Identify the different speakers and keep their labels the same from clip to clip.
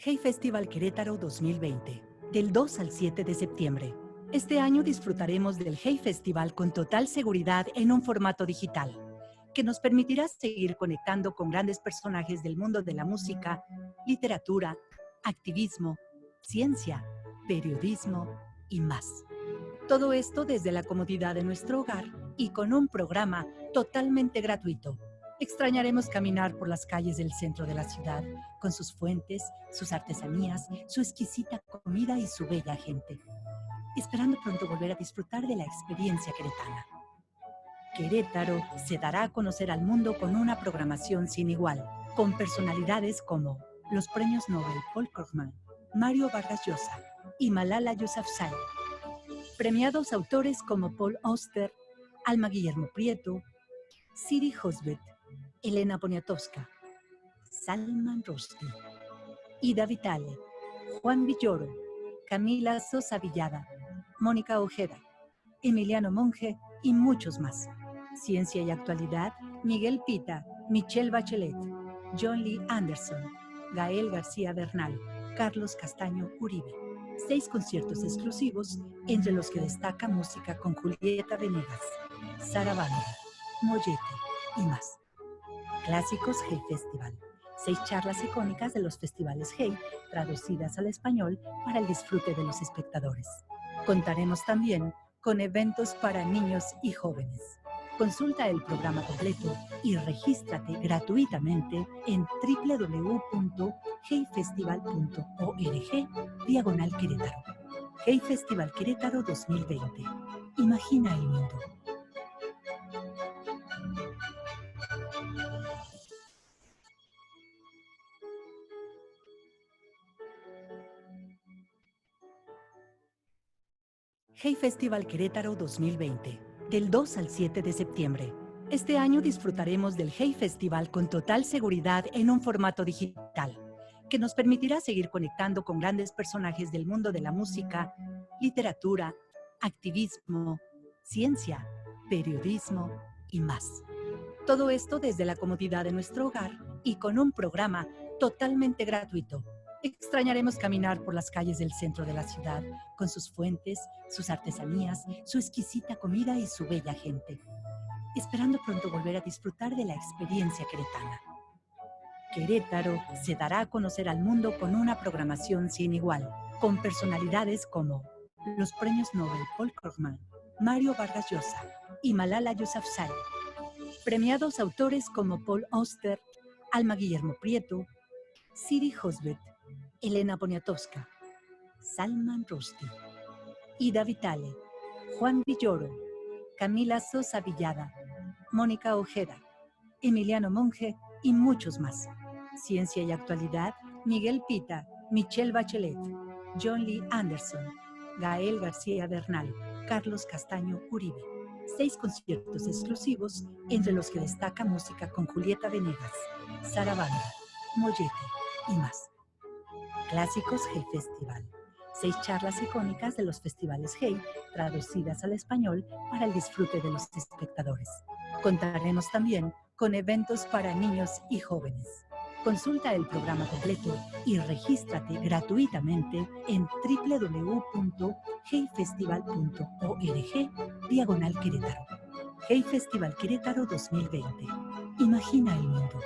Speaker 1: Hey Festival Querétaro 2020. Del 2 al 7 de septiembre. Este año disfrutaremos del Hey Festival con total seguridad en un formato digital, que nos permitirá seguir conectando con grandes personajes del mundo de la música, literatura, activismo, ciencia, periodismo y más. Todo esto desde la comodidad de nuestro hogar y con un programa totalmente gratuito. Extrañaremos caminar por las calles del centro de la ciudad, con sus fuentes, sus artesanías, su exquisita comida y su bella gente, esperando pronto volver a disfrutar de la experiencia queretana. Querétaro se dará a conocer al mundo con una programación sin igual, con personalidades como los premios Nobel Paul Krugman, Mario Vargas Llosa y Malala Yousafzai, premiados autores como Paul Auster, Alma Guillermo Prieto, Siri Hosbet, Elena Poniatowska, Salman Rushdie, Ida Vitale, Juan Villoro, Camila Sosa Villada, Mónica Ojeda, Emiliano Monge y muchos más. Ciencia y actualidad, Miguel Pita, Michelle Bachelet, John Lee Anderson, Gael García Bernal, Carlos Castaño Uribe. 6 conciertos exclusivos, entre los que destaca música con Julieta Venegas, Sara Bárbara, Mollete y más. Clásicos Hey Festival. 6 charlas icónicas de los festivales Hey, traducidas al español para el disfrute de los espectadores. Contaremos también con eventos para niños y jóvenes. Consulta el programa completo y regístrate gratuitamente en www.heyfestival.org/Querétaro. Hey Festival Querétaro 2020. Imagina el mundo. Hey Festival Querétaro 2020, del 2 al 7 de septiembre. Este año disfrutaremos del Hey Festival con total seguridad en un formato digital, que nos permitirá seguir conectando con grandes personajes del mundo de la música, literatura, activismo, ciencia, periodismo y más. Todo esto desde la comodidad de nuestro hogar y con un programa totalmente gratuito. Extrañaremos caminar por las calles del centro de la ciudad, con sus fuentes, sus artesanías, su exquisita comida y su bella gente, esperando pronto volver a disfrutar de la experiencia queretana. Querétaro se dará a conocer al mundo con una programación sin igual, con personalidades como los premios Nobel Paul Krugman, Mario Vargas Llosa y Malala Yousafzai, premiados autores como Paul Auster, Alma Guillermo Prieto, Siri Hosbet, Elena Poniatowska, Salman Rushdie, Ida Vitale, Juan Villoro, Camila Sosa Villada, Mónica Ojeda, Emiliano Monge y muchos más. Ciencia y actualidad, Miguel Pita, Michelle Bachelet, John Lee Anderson, Gael García Bernal, Carlos Castaño Uribe. 6 conciertos exclusivos, entre los que destaca música con Julieta Venegas, Sara Bárbara, Mollete y más. Clásicos Hey Festival. 6 charlas icónicas de los festivales Hey, traducidas al español para el disfrute de los espectadores. Contaremos también con eventos para niños y jóvenes. Consulta el programa completo y regístrate gratuitamente en www.heyfestival.org/Querétaro. Hey Festival Querétaro 2020. Imagina el mundo.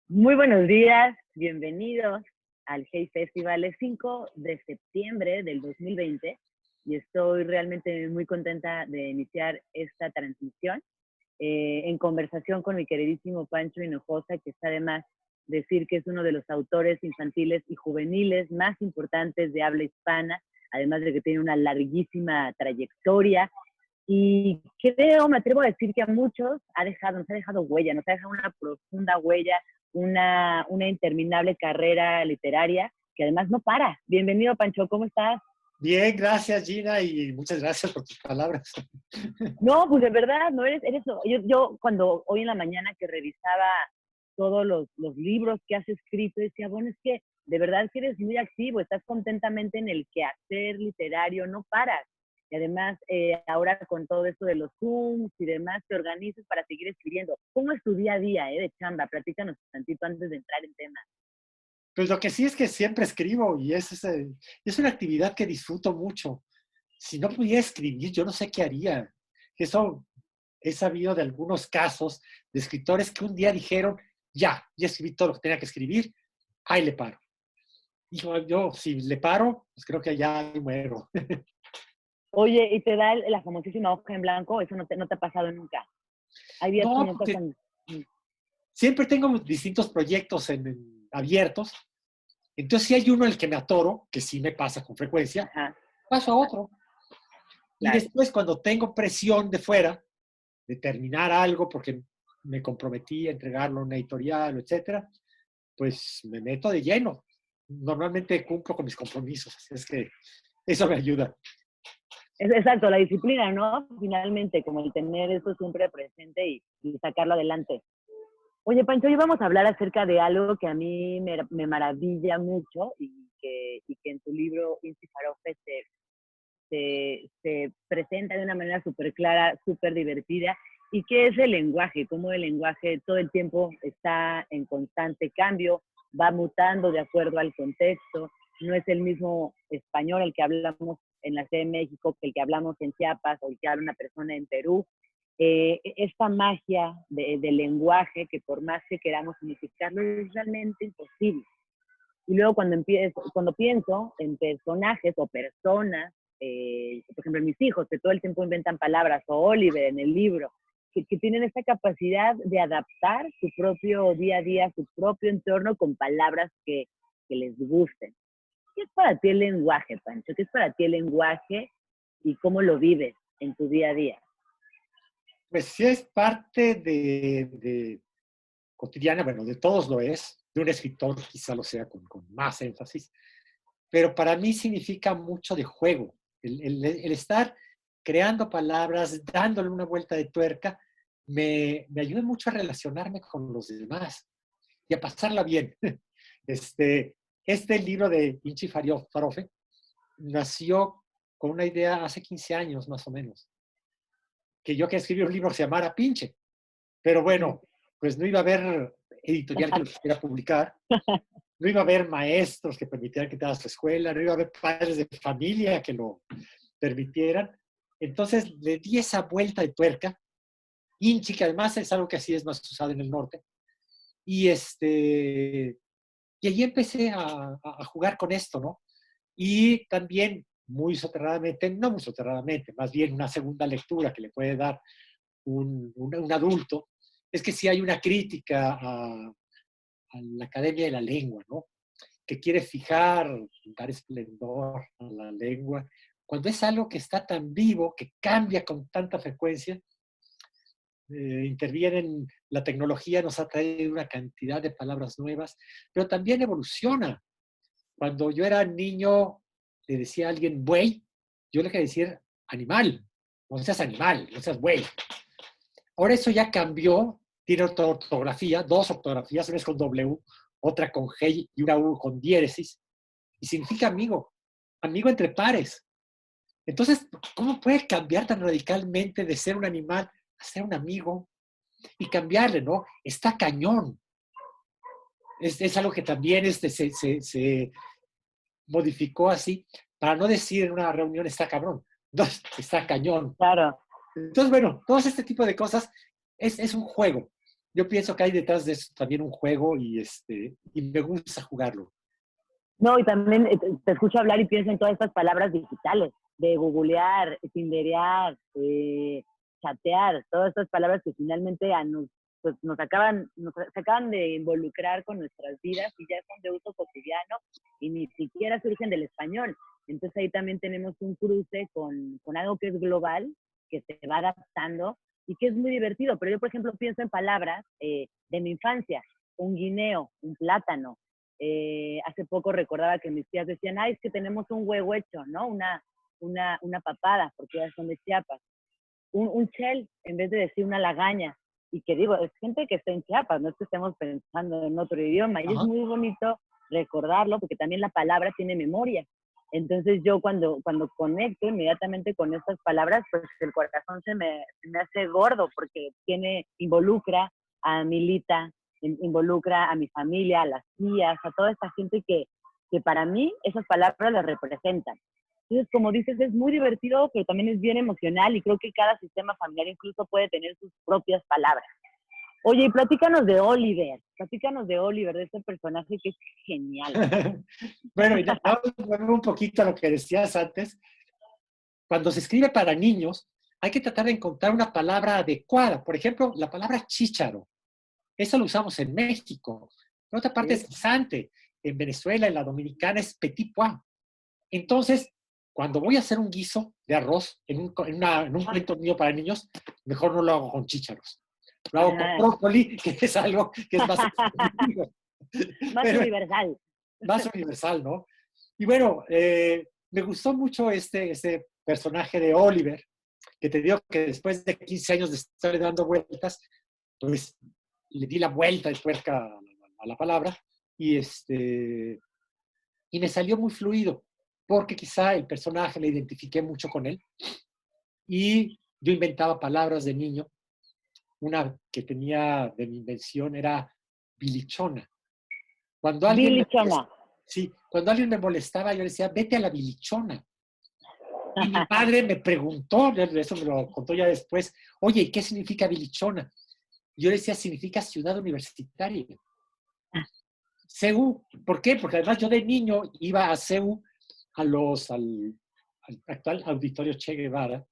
Speaker 2: Muy buenos días, bienvenidos al Hey Festival. Es 5 de septiembre del 2020 y estoy realmente muy contenta de iniciar esta transmisión en conversación con mi queridísimo Pancho Hinojosa, que está además decir que es uno de los autores infantiles y juveniles más importantes de habla hispana, además de que tiene una larguísima trayectoria. Y creo, me atrevo a decir que a muchos nos ha dejado huella, nos ha dejado una profunda huella, una interminable carrera literaria que además no para. Bienvenido, Pancho, ¿cómo estás?
Speaker 3: Bien, gracias, Gina, y muchas gracias por tus palabras.
Speaker 2: No, pues de verdad, no eres yo cuando hoy en la mañana que revisaba todos los libros que has escrito, y decía, bueno, es que de verdad que eres muy activo, estás contentamente en el quehacer literario, no paras. Y además, ahora con todo esto de los Zooms y demás, te organizas para seguir escribiendo. ¿Cómo es tu día a día de chamba? Platícanos un tantito antes de entrar en tema.
Speaker 3: Pues lo que sí es que siempre escribo y es una actividad que disfruto mucho. Si no pudiera escribir, yo no sé qué haría. Eso he sabido de algunos casos de escritores que un día dijeron, ya escribí todo lo que tenía que escribir, ahí le paro. Y yo, si le paro, pues creo que ya muero.
Speaker 2: Oye, ¿y te da la famosísima hoja en blanco? Eso no te ha pasado nunca. Hay días que
Speaker 3: No,
Speaker 2: no estás
Speaker 3: porque
Speaker 2: tan...
Speaker 3: siempre tengo distintos proyectos abiertos. Entonces, si hay uno en el que me atoro, que sí me pasa con frecuencia,
Speaker 2: Ajá,
Speaker 3: paso a otro. Y
Speaker 2: claro.
Speaker 3: después, cuando tengo presión de fuera, de terminar algo porque me comprometí a entregarlo a una editorial, etcétera, pues me meto de lleno. Normalmente cumplo con mis compromisos, así es que eso me ayuda.
Speaker 2: Exacto, la disciplina, ¿no? Finalmente, como el tener eso siempre presente y sacarlo adelante. Oye, Pancho, hoy vamos a hablar acerca de algo que a mí me maravilla mucho y que en tu libro Inti Farofe se presenta de una manera súper clara, súper divertida, y que es el lenguaje, cómo el lenguaje todo el tiempo está en constante cambio, va mutando de acuerdo al contexto, no es el mismo español el que hablamos en la Ciudad de México que el que hablamos en Chiapas o el que habla una persona en Perú. Esta magia del lenguaje, que por más que queramos significarlo, es realmente imposible. Y luego cuando pienso en personajes o personas, por ejemplo, mis hijos, que todo el tiempo inventan palabras, o Oliver en el libro, que tienen esta capacidad de adaptar su propio día a día, su propio entorno con palabras que les gusten. ¿Qué es para ti el lenguaje, Pancho? ¿Qué es para ti el lenguaje y cómo lo vives en tu día a día?
Speaker 3: Pues sí es parte de cotidiana, bueno, de todos lo es, de un escritor quizá lo sea con más énfasis, pero para mí significa mucho de juego, el estar creando palabras, dándole una vuelta de tuerca, me ayuda mucho a relacionarme con los demás y a pasarla bien. Este libro de Inchi Farofe nació con una idea hace 15 años más o menos, que yo quería escribir un libro que se llamara Pinche, pero bueno, pues no iba a haber editorial que lo quisiera publicar, no iba a haber maestros que permitieran que te hagas tu escuela, no iba a haber padres de familia que lo permitieran. Entonces le di esa vuelta de tuerca, Inchi, que además es algo que así es más usado en el norte, y, y allí empecé a jugar con esto, ¿no? Y también muy soterradamente, no muy soterradamente, más bien una segunda lectura que le puede dar un adulto, es que sí hay una crítica a la Academia de la Lengua, ¿no? Que quiere fijar, dar esplendor a la lengua, cuando es algo que está tan vivo, que cambia con tanta frecuencia, interviene la tecnología, nos ha traído una cantidad de palabras nuevas, pero también evoluciona. Cuando yo era niño, le decía a alguien buey, yo le quería decir animal, no seas animal, no seas buey. Ahora eso ya cambió, tiene otra ortografía, dos ortografías, una es con W, otra con G y una U con diéresis, y significa amigo, amigo entre pares. Entonces, ¿cómo puede cambiar tan radicalmente de ser un animal a ser un amigo? Y cambiarle, ¿no? Está cañón. Es algo que también se modificó así, para no decir en una reunión está cabrón, entonces, está cañón.
Speaker 2: Claro.
Speaker 3: Entonces, bueno, todo este tipo de cosas es un juego. Yo pienso que hay detrás de eso también un juego y me gusta jugarlo.
Speaker 2: No, y también te escucho hablar y pienso en todas estas palabras digitales, de googlear, tinderear, chatear, todas estas palabras que finalmente pues se acaban de involucrar con nuestras vidas y ya son de uso cotidiano y ni siquiera surgen del español. Entonces ahí también tenemos un cruce con algo que es global, que se va adaptando y que es muy divertido. Pero yo, por ejemplo, pienso en palabras de mi infancia, un guineo, un plátano. Hace poco recordaba que mis tías decían, ay, es que tenemos un huevo hecho, ¿no? Una papada, porque ellas son de Chiapas. Un chel, en vez de decir una lagaña. y que digo, es gente que está en Chiapas, no es que estemos pensando en otro idioma, y es
Speaker 3: Ajá.
Speaker 2: muy bonito recordarlo, porque también la palabra tiene memoria. Entonces yo cuando conecto inmediatamente con estas palabras, pues el corazón se me hace gordo, porque involucra a Milita, involucra a mi familia, a las tías, a toda esta gente que para mí esas palabras las representan. Entonces, como dices, es muy divertido, pero también es bien emocional, y creo que cada sistema familiar incluso puede tener sus propias palabras. Oye, y platícanos de Oliver, de este personaje que es genial.
Speaker 3: Bueno, y vamos a volver un poquito a lo que decías antes. Cuando se escribe para niños, hay que tratar de encontrar una palabra adecuada. Por ejemplo, la palabra chícharo. Eso lo usamos en México. En otra parte
Speaker 2: ¿Sí?
Speaker 3: es guisante. En Venezuela, en la Dominicana, es petit pois. Entonces, cuando voy a hacer un guiso de arroz en un cuento mío para niños, mejor no lo hago con chícharos. Lo hago con
Speaker 2: Ajá.
Speaker 3: brócoli, que es algo que es más efectivo.
Speaker 2: Más
Speaker 3: Pero
Speaker 2: universal.
Speaker 3: más universal, ¿no? Y bueno, me gustó mucho este personaje de Oliver, que te digo que después de 15 años de estarle dando vueltas, pues le di la vuelta de tuerca a la palabra y, y me salió muy fluido, porque quizá el personaje me identifiqué mucho con él y yo inventaba palabras de niño. Una que tenía de mi invención era bilichona. Cuando alguien me
Speaker 2: Bilichona.
Speaker 3: Sí, cuando alguien me molestaba, yo le decía, vete a la bilichona. Y mi padre me preguntó, eso me lo contó ya después, oye, ¿y qué significa bilichona? Yo le decía, significa ciudad universitaria. CEU, ¿por qué? Porque además yo de niño iba a CEU, al actual Auditorio Che Guevara,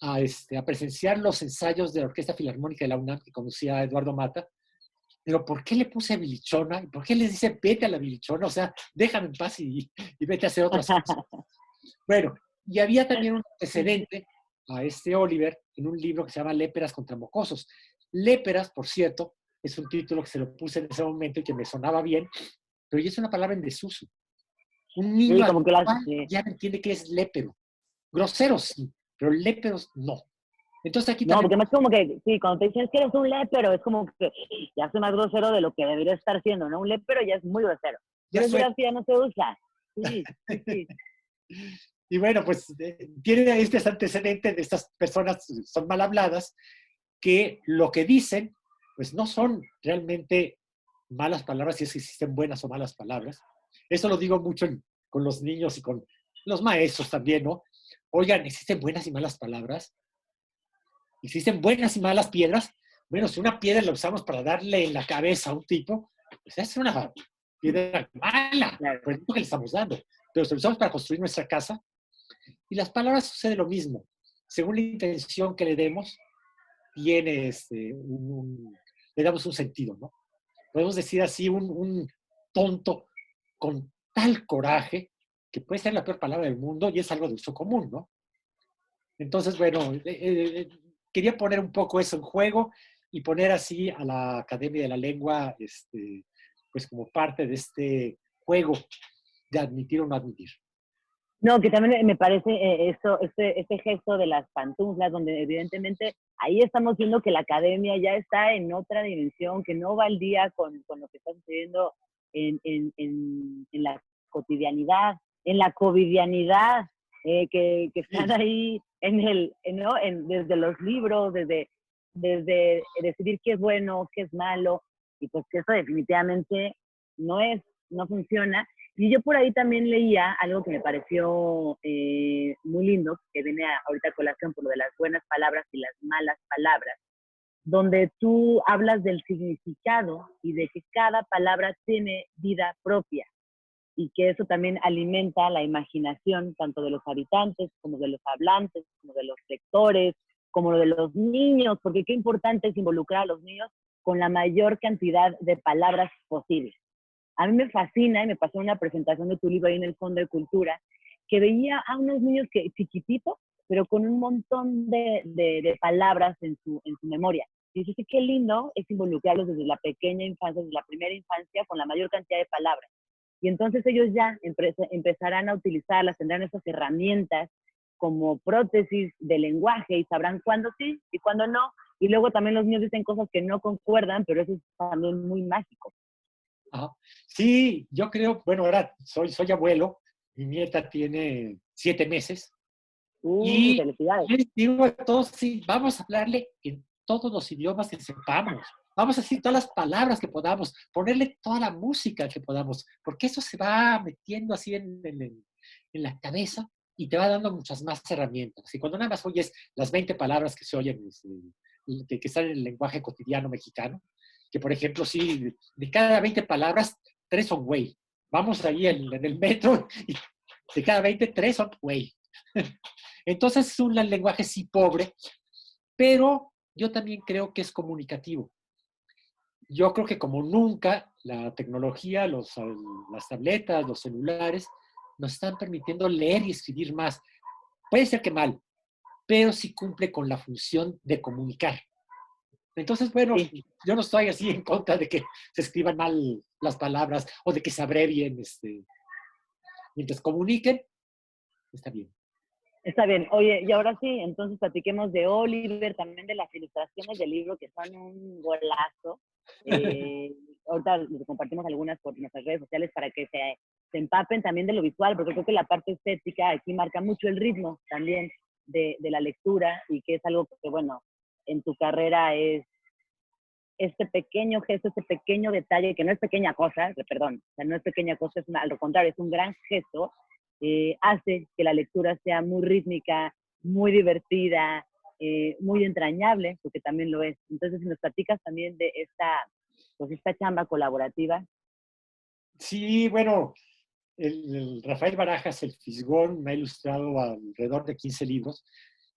Speaker 3: a presenciar los ensayos de la Orquesta Filarmónica de la UNAM, que conducía a Eduardo Mata. Pero ¿por qué le puse bilichona? ¿Y por qué les dice vete a la bilichona? O sea, déjame en paz y vete a hacer otras cosas. Bueno, y había también un antecedente a este Oliver en un libro que se llama Léperas contra mocosos. Léperas, por cierto, es un título que se lo puse en ese momento y que me sonaba bien, pero ya es una palabra en desuso. Un
Speaker 2: Sí,
Speaker 3: niño
Speaker 2: como que las...
Speaker 3: actual
Speaker 2: Sí.
Speaker 3: ya no entiende qué es lépero. Groseros sí, pero léperos no. Entonces aquí
Speaker 2: No,
Speaker 3: también...
Speaker 2: porque más como que, sí, cuando te dicen que eres un lépero, es como que ya es más grosero de lo que debería estar siendo, ¿no? Un lépero ya es muy grosero.
Speaker 3: Ya
Speaker 2: Pero es
Speaker 3: suena.
Speaker 2: verdad que ya no se usa. Sí, sí, sí.
Speaker 3: Y bueno, pues tiene este antecedente de estas personas, son mal habladas, que lo que dicen, pues no son realmente malas palabras, si es que existen buenas o malas palabras. Eso lo digo mucho con los niños y con los maestros también, ¿no? Oigan, ¿existen buenas y malas palabras? ¿Existen buenas y malas piedras? Bueno, si una piedra la usamos para darle en la cabeza a un tipo, pues es una piedra mala,
Speaker 2: Claro.
Speaker 3: por el que le estamos dando. Pero si la usamos para construir nuestra casa, y las palabras sucede lo mismo. Según la intención que le demos, tiene le damos un sentido, ¿no? Podemos decir así, un tonto con tal coraje que puede ser la peor palabra del mundo y es algo de uso común, ¿no? Entonces, bueno, quería poner un poco eso en juego y poner así a la Academia de la Lengua, pues como parte de este juego de admitir o no admitir.
Speaker 2: No, que también me parece este gesto de las pantuflas, donde evidentemente ahí estamos viendo que la academia ya está en otra dimensión, que no va al día con lo que está sucediendo en la cotidianidad, en la covidianidad, que están
Speaker 3: Sí,
Speaker 2: ahí ¿no? Desde los libros, desde decidir qué es bueno, qué es malo, y pues que eso definitivamente no funciona. Y yo por ahí también leía algo que me pareció muy lindo, que viene ahorita a colación por lo de las buenas palabras y las malas palabras, donde tú hablas del significado y de que cada palabra tiene vida propia y que eso también alimenta la imaginación tanto de los habitantes como de los hablantes, como de los lectores, como de los niños, porque qué importante es involucrar a los niños con la mayor cantidad de palabras posibles. A mí me fascina, y me pasó una presentación de tu libro ahí en el Fondo de Cultura, que veía a unos niños chiquititos, pero con un montón de palabras en su memoria. Y dices, qué lindo es involucrarlos desde la pequeña infancia, desde la primera infancia, con la mayor cantidad de palabras. Y entonces ellos ya empezarán a utilizarlas, tendrán esas herramientas como prótesis de lenguaje y sabrán cuándo sí y cuándo no, y luego también los niños dicen cosas que no concuerdan, pero eso es también muy mágico.
Speaker 3: Ajá. Sí, yo creo, bueno, ahora soy abuelo, mi nieta tiene 7 meses, y
Speaker 2: Felicidades.
Speaker 3: les digo a todos, sí, vamos a hablarle en todos los idiomas que sepamos. Vamos a decir todas las palabras que podamos, ponerle toda la música que podamos, porque eso se va metiendo así en la cabeza y te va dando muchas más herramientas. Y cuando nada más oyes las 20 palabras que se oyen, que están en el lenguaje cotidiano mexicano, que por ejemplo, sí, de cada 20 palabras, 3 son güey. Vamos ahí en el metro y de cada 20, 3 son güey. Entonces es un lenguaje sí pobre, pero yo también creo que es comunicativo. Yo creo que como nunca la tecnología, las tabletas, los celulares, nos están permitiendo leer y escribir más. Puede ser que mal, pero sí cumple con la función de comunicar. Entonces, bueno,
Speaker 2: Sí.
Speaker 3: yo no estoy así en contra de que se escriban mal las palabras o de que se abrevien. Mientras comuniquen, está bien.
Speaker 2: Está bien. Oye, y ahora sí, entonces platiquemos de Oliver, también de las ilustraciones del libro, que son un golazo. Ahorita les compartimos algunas por nuestras redes sociales para que se empapen también de lo visual, porque creo que la parte estética aquí marca mucho el ritmo también de la lectura, y que es algo que, bueno, en tu carrera es este pequeño gesto, este pequeño detalle, que no es pequeña cosa, perdón, o sea, no es pequeña cosa, al contrario, es un gran gesto, hace que la lectura sea muy rítmica, muy divertida, muy entrañable, porque también lo es. Entonces, si nos platicas también de esta chamba colaborativa.
Speaker 3: Sí, bueno, el Rafael Barajas, el Fisgón, me ha ilustrado alrededor de 15 libros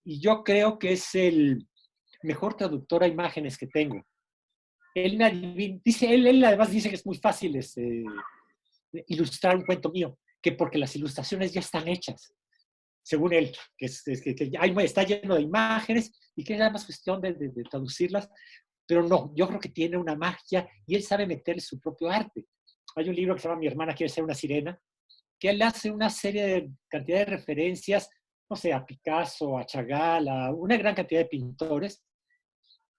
Speaker 3: y yo creo que es el mejor traductor a imágenes que tengo. Él me dice, él además dice que es muy fácil ilustrar un cuento mío, que porque las ilustraciones ya están hechas, según él, que está lleno de imágenes y que es nada más cuestión de traducirlas, pero no, yo creo que tiene una magia y él sabe meterle su propio arte. Hay un libro que se llama Mi hermana quiere ser una sirena, que él hace una serie de cantidad de referencias, no sé, a Picasso, a Chagall, a una gran cantidad de pintores,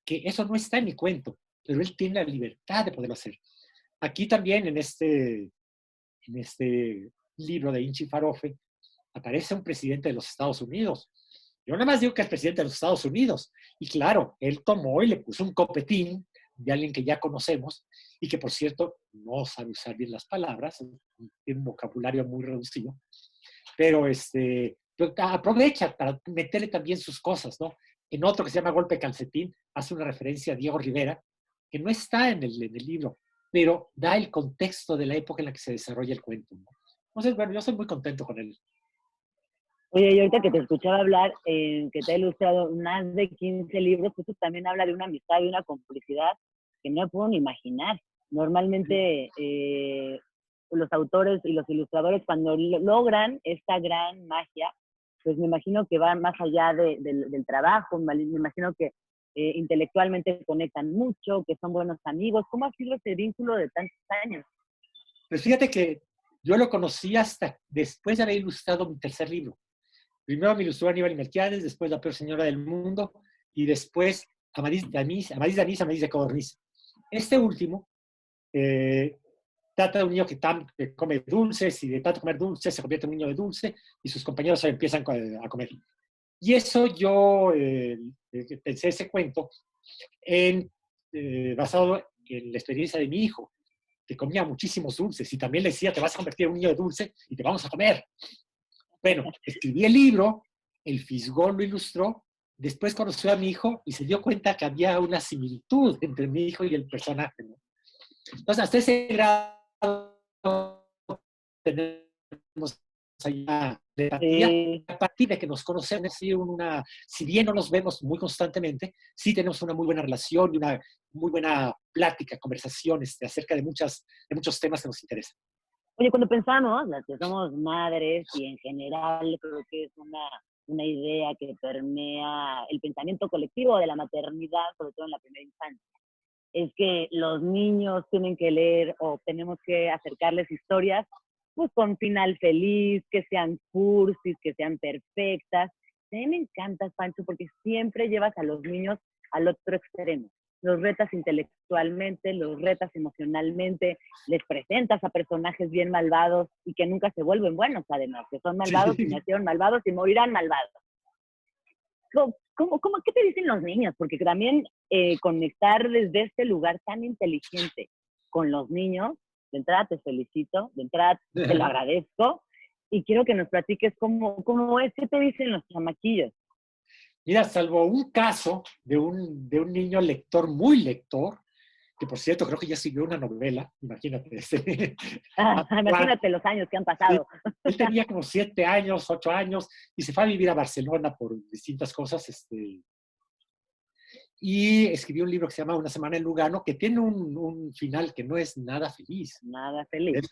Speaker 3: que eso no está en mi cuento, pero él tiene la libertad de poderlo hacer. Aquí también en este libro de Inchi Farofe aparece un presidente de los Estados Unidos. Yo nada más digo que es presidente de los Estados Unidos. Y claro, él tomó y le puso un copetín de alguien que ya conocemos y que, por cierto, no sabe usar bien las palabras, tiene un vocabulario muy reducido, pero aprovecha para meterle también sus cosas, ¿no? En otro que se llama Golpe Calcetín, hace una referencia a Diego Rivera, que no está en el libro, pero da el contexto de la época en la que se desarrolla el cuento, ¿no? Entonces, bueno, yo soy muy contento con él.
Speaker 2: Oye, y ahorita que te escuchaba hablar, que te ha ilustrado más de 15 libros, pues eso también habla de una amistad y una complicidad que no puedo ni imaginar. Normalmente los autores y los ilustradores, cuando logran esta gran magia, pues me imagino que van más allá del trabajo, me imagino que intelectualmente conectan mucho, que son buenos amigos. ¿Cómo ha sido ese vínculo de tantos años?
Speaker 3: Pues fíjate que yo lo conocí hasta después de haber ilustrado mi tercer libro. Primero me ilustró Aníbal y Melquiades, después La peor señora del mundo, y después Amadís de Anís, Amadís de Codorniz. Este último trata de un niño que come dulces y de tanto comer dulces se convierte en un niño de dulce y sus compañeros empiezan a comer. Y eso yo pensé ese cuento basado en la experiencia de mi hijo, que comía muchísimos dulces y también le decía, te vas a convertir en un niño de dulce y te vamos a comer. Bueno, escribí el libro, el Fisgón lo ilustró, después conoció a mi hijo y se dio cuenta que había una similitud entre mi hijo y el personaje, ¿no? Entonces, hasta ese grado tenemos allá de empatía. A partir de que nos conocemos, si bien no nos vemos muy constantemente, sí tenemos una muy buena relación y una muy buena plática, conversación acerca de muchos temas que nos interesan.
Speaker 2: Oye, cuando pensamos, las que somos madres, y en general creo que es una idea que permea el pensamiento colectivo de la maternidad, sobre todo en la primera infancia, es que los niños tienen que leer o tenemos que acercarles historias pues con final feliz, que sean cursis, que sean perfectas. A mí me encanta, Pancho, porque siempre llevas a los niños al otro extremo. Los retas intelectualmente, los retas emocionalmente, les presentas a personajes bien malvados y que nunca se vuelven buenos, además, que son malvados y
Speaker 3: Sí.
Speaker 2: nacieron malvados y morirán malvados. ¿Qué te dicen los niños? Porque también conectar desde este lugar tan inteligente con los niños, de entrada te felicito, de entrada te lo agradezco, y quiero que nos platiques cómo es, qué te dicen los chamaquillos.
Speaker 3: Mira, salvo un caso de un niño lector, muy lector, que por cierto creo que ya siguió una novela, imagínate.
Speaker 2: Imagínate los años que han pasado.
Speaker 3: Él tenía como 7 años, 8 años, y se fue a vivir a Barcelona por distintas cosas, y escribió un libro que se llama Una semana en Lugano, que tiene un final que no es nada feliz.
Speaker 2: Nada feliz.
Speaker 3: Es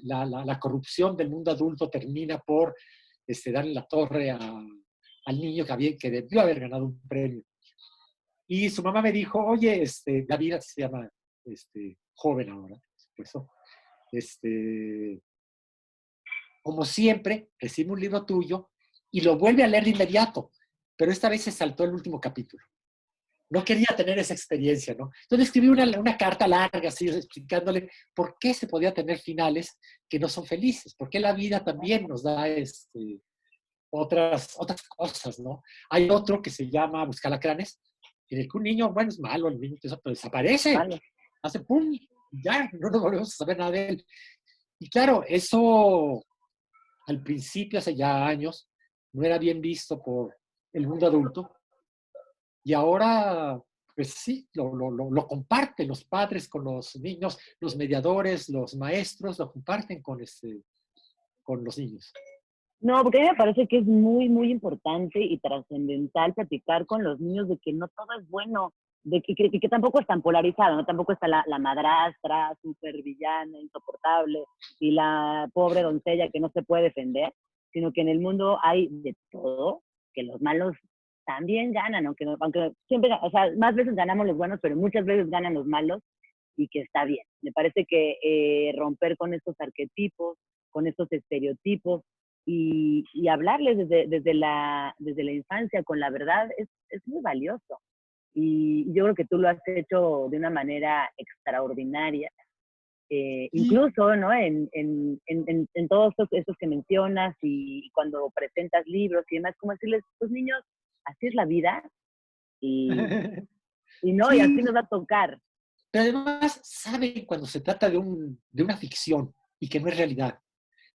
Speaker 3: la corrupción del mundo adulto termina por darle la torre al niño que debió haber ganado un premio. Y su mamá me dijo, oye, David se llama joven ahora, por eso, como siempre, recibe un libro tuyo y lo vuelve a leer de inmediato, pero esta vez se saltó el último capítulo. No quería tener esa experiencia, ¿no? Entonces escribí una carta larga, así, explicándole por qué se podía tener finales que no son felices, por qué la vida también nos da otras cosas, ¿no? Hay otro que se llama Buscalacranes, en el que un niño, bueno, es malo, el niño desaparece,
Speaker 2: Vale.
Speaker 3: hace pum, ya, no nos volvemos a saber nada de él. Y claro, eso al principio, hace ya años, no era bien visto por el mundo adulto, y ahora, pues sí, lo comparten los padres con los niños, los mediadores, los maestros, lo comparten con los niños.
Speaker 2: No, porque a mí me parece que es muy, muy importante y trascendental platicar con los niños de que no todo es bueno, de que tampoco es tan polarizado, ¿no? Tampoco está la madrastra, súper villana, insoportable, y la pobre doncella que no se puede defender, sino que en el mundo hay de todo, que los malos también ganan, aunque siempre, o sea, más veces ganamos los buenos, pero muchas veces ganan los malos, y que está bien. Me parece que romper con estos arquetipos, con estos estereotipos, y hablarles desde la infancia con la verdad es muy valioso. Y yo creo que tú lo has hecho de una manera extraordinaria. Incluso, ¿no? En todos estos que mencionas y cuando presentas libros y demás, como decirles, pues niños, así es la vida y así
Speaker 3: Sí,
Speaker 2: nos va a tocar.
Speaker 3: pero además saben cuando se trata de una ficción y que no es realidad.